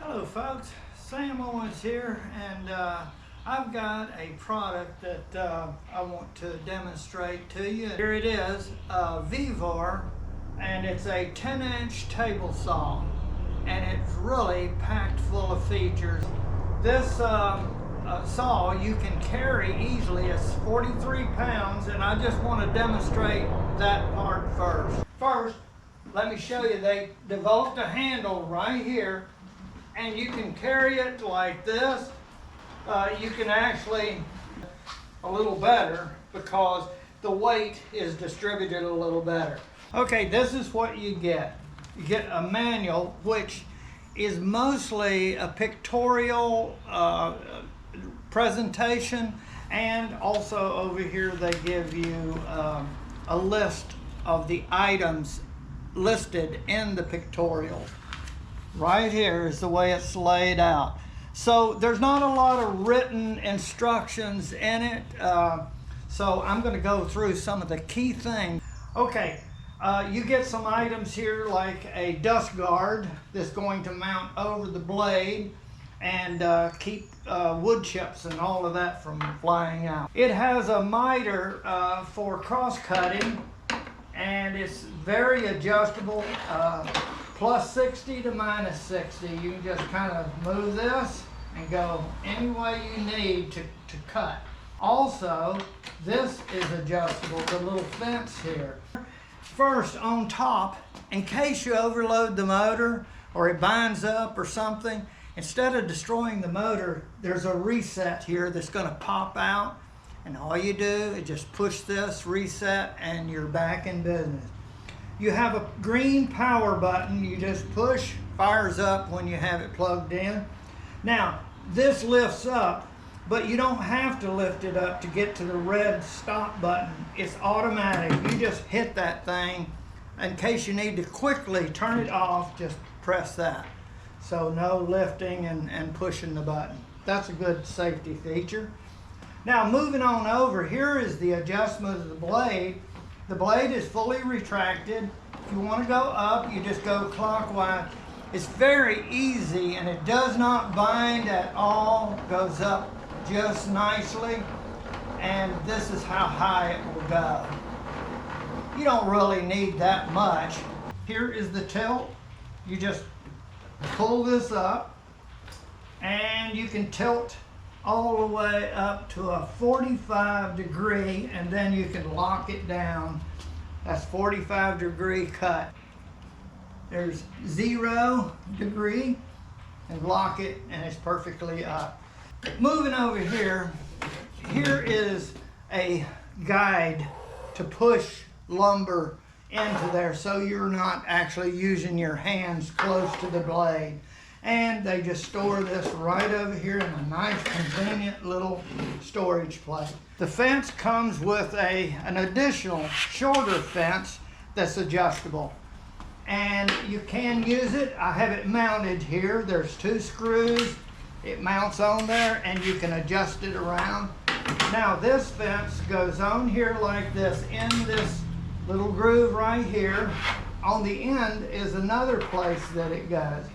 Hello folks, Sam Owens here, and I've got a product that I want to demonstrate to you. Here it is, Vevor, and it's a 10-inch table saw, and it's really packed full of features. This saw you can carry easily. It's 43 pounds, and I just want to demonstrate that part first. First, let me show you, they developed a handle right here, and you can carry it like this. You can actually a little better because the weight is distributed a little better. Okay, this is what you get. You get a manual, which is mostly a pictorial presentation, and also over here they give you a list of the items listed in the pictorial. Right here is the way it's laid out. So there's not a lot of written instructions in it. So I'm going to go through some of the key things. Okay, you get some items here like a dust guard that's going to mount over the blade and keep wood chips and all of that from flying out. It has a miter for cross cutting, and it's very adjustable. Plus 60 to minus 60. You can just kind of move this and go any way you need to cut. Also, this is adjustable, the little fence here. First, on top, in case you overload the motor or it binds up or something, instead of destroying the motor, there's a reset here that's going to pop out, and all you do is just push this reset and you're back in business. You have a green power button. You just push, fires up when you have it plugged in. Now, this lifts up, but you don't have to lift it up to get to the red stop button. It's automatic. You just hit that thing. In case you need to quickly turn it off, just press that. So no lifting and pushing the button. That's a good safety feature. Now, moving on over, here is the adjustment of the blade. The blade is fully retracted. If you want to go up, you just go clockwise. It's very easy, and it does not bind at all. It goes up just nicely, and this is how high it will go. You don't really need that much. Here is the tilt. You just pull this up, and you can tilt all the way up to a 45 degree, and then you can lock it down. That's 45 degree cut. There's 0 degree, and lock it, and it's perfectly up. Moving over here, here is a guide to push lumber into there so you're not actually using your hands close to the blade. And they just store this right over here in a nice, convenient little storage place. The fence comes with an additional shorter fence that's adjustable. And you can use it. I have it mounted here. There's 2 screws. It mounts on there, and you can adjust it around. Now, this fence goes on here like this, in this little groove right here. On the end is another place that it goes.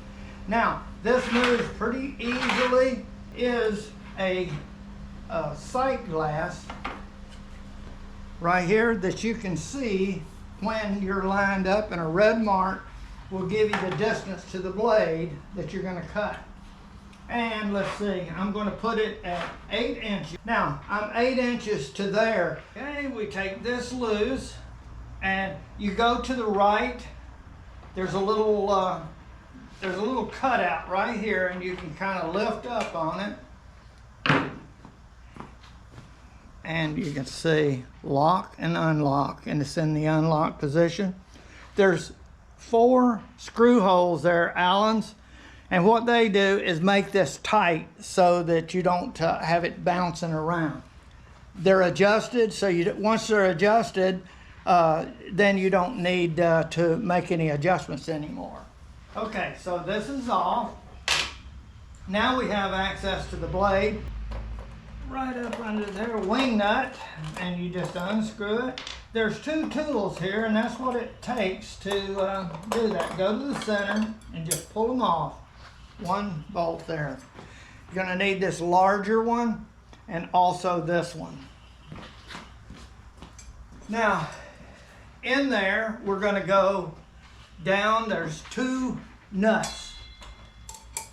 Now, this moves pretty easily. Is a sight glass right here that you can see when you're lined up, and a red mark will give you the distance to the blade that you're going to cut. And let's see, I'm going to put it at 8 inches. Now, I'm 8 inches to there. Okay, we take this loose, and you go to the right. There's a little cutout right here, and you can kind of lift up on it. And you can see lock and unlock, and it's in the unlock position. There's 4 screw holes there, Allen's, and what they do is make this tight so that you don't have it bouncing around. They're adjusted, so once they're adjusted, then you don't need to make any adjustments anymore. Okay, so this is off. Now we have access to the blade. Right up under there, wing nut, and you just unscrew it. There's 2 tools here, and that's what it takes to do that. Go to the center and just pull them off. one bolt there. You're gonna need this larger one and also this one. Now, in there, we're gonna go down. There's 2 nuts.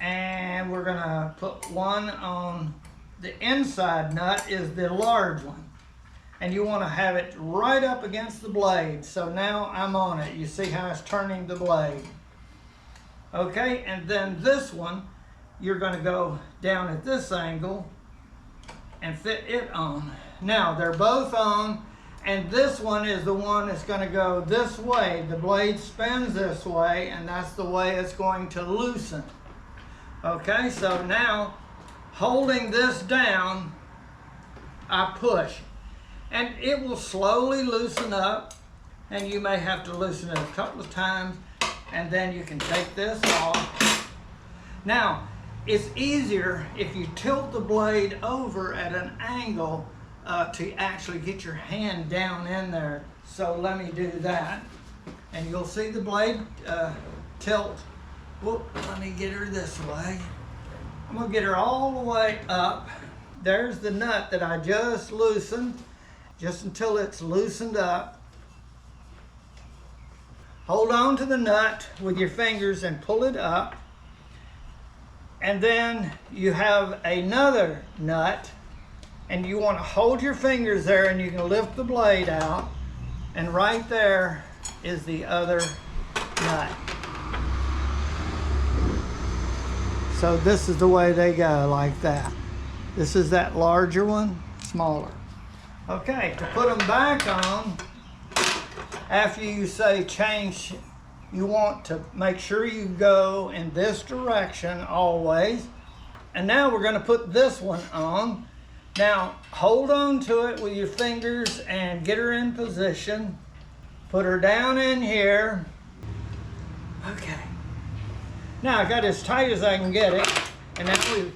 And we're gonna put one on the inside nut is the large one. And you wanna have it right up against the blade. So now I'm on it. You see how it's turning the blade. Okay, and then this one, you're gonna go down at this angle and fit it on. Now, they're both on, and this one is the one that's gonna go this way. The blade spins this way, and that's the way it's going to loosen. Okay, so now, holding this down, I push. And it will slowly loosen up, and you may have to loosen it a couple of times, and then you can take this off. Now, it's easier if you tilt the blade over at an angle to actually get your hand down in there. So let me do that. And you'll see the blade tilt. Whoop, let me get her this way. I'm gonna get her all the way up. There's the nut that I just loosened, just until it's loosened up. Hold on to the nut with your fingers and pull it up. And then you have another nut, and you want to hold your fingers there, and you can lift the blade out, and right there is the other nut. So this is the way they go, like that. This is that larger one, smaller. Okay, to put them back on, after you say change, you want to make sure you go in this direction always. And now we're gonna put this one on. Now, hold on to it with your fingers and get her in position. Put her down in here. Okay. Now, I got as tight as I can get it. And now we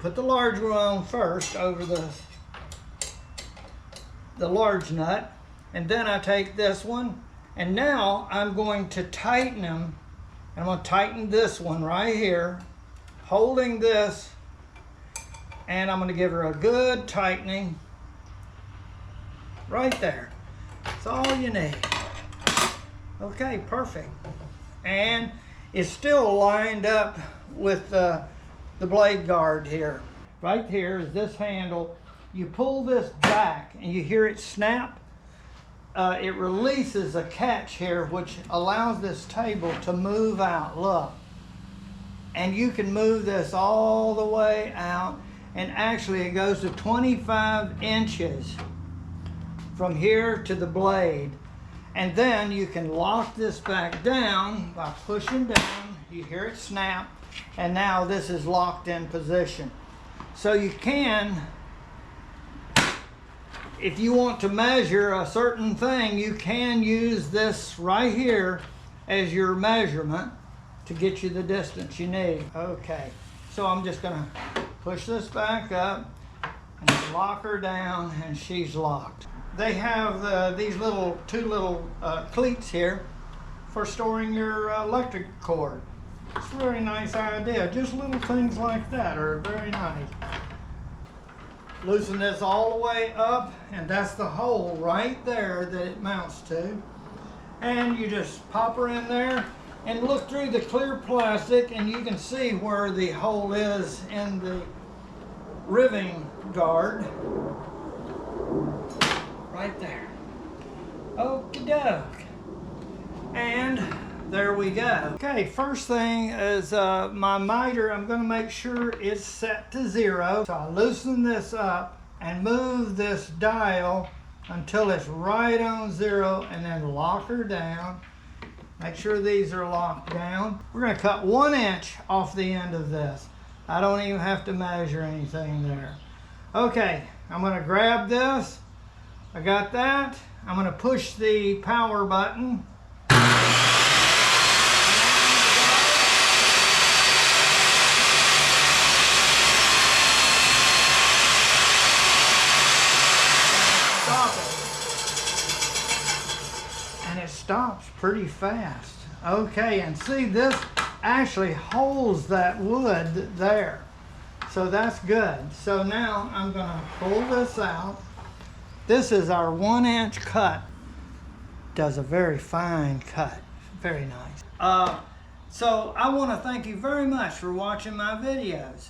put the large one on first over the large nut. And then I take this one. And now I'm going to tighten them. I'm going to tighten this one right here, holding this, and I'm going to give her a good tightening right there. That's all you need. Okay, perfect. And it's still lined up with the blade guard here. Right here is this handle. You pull this back and you hear it snap. It releases a catch here which allows this table to move out, look. And you can move this all the way out, and actually it goes to 25 inches from here to the blade. And then you can lock this back down by pushing down. You hear it snap, and now this is locked in position. So you can, if you want to measure a certain thing, you can use this right here as your measurement to get you the distance you need. Okay, so I'm just gonna push this back up and lock her down, and she's locked. They have these two little cleats here for storing your electric cord. It's a very nice idea. Just little things like that are very nice. Loosen this all the way up, and that's the hole right there that it mounts to. And you just pop her in there and look through the clear plastic, and you can see where the hole is in the riving guard. Right there. Okie doke. And there we go. Okay, first thing is my miter, I'm going to make sure it's set to 0. So I loosen this up and move this dial until it's right on 0, and then lock her down. Make sure these are locked down. We're going to cut 1 inch off the end of this. I don't even have to measure anything there. Okay, I'm going to grab this. I got that. I'm going to push the power button. Stop it. And it stops pretty fast. Okay, and see this actually holds that wood there. So that's good. So now I'm gonna pull this out. This is our 1-inch cut. Does a very fine cut, very nice. So I wanna thank you very much for watching my videos.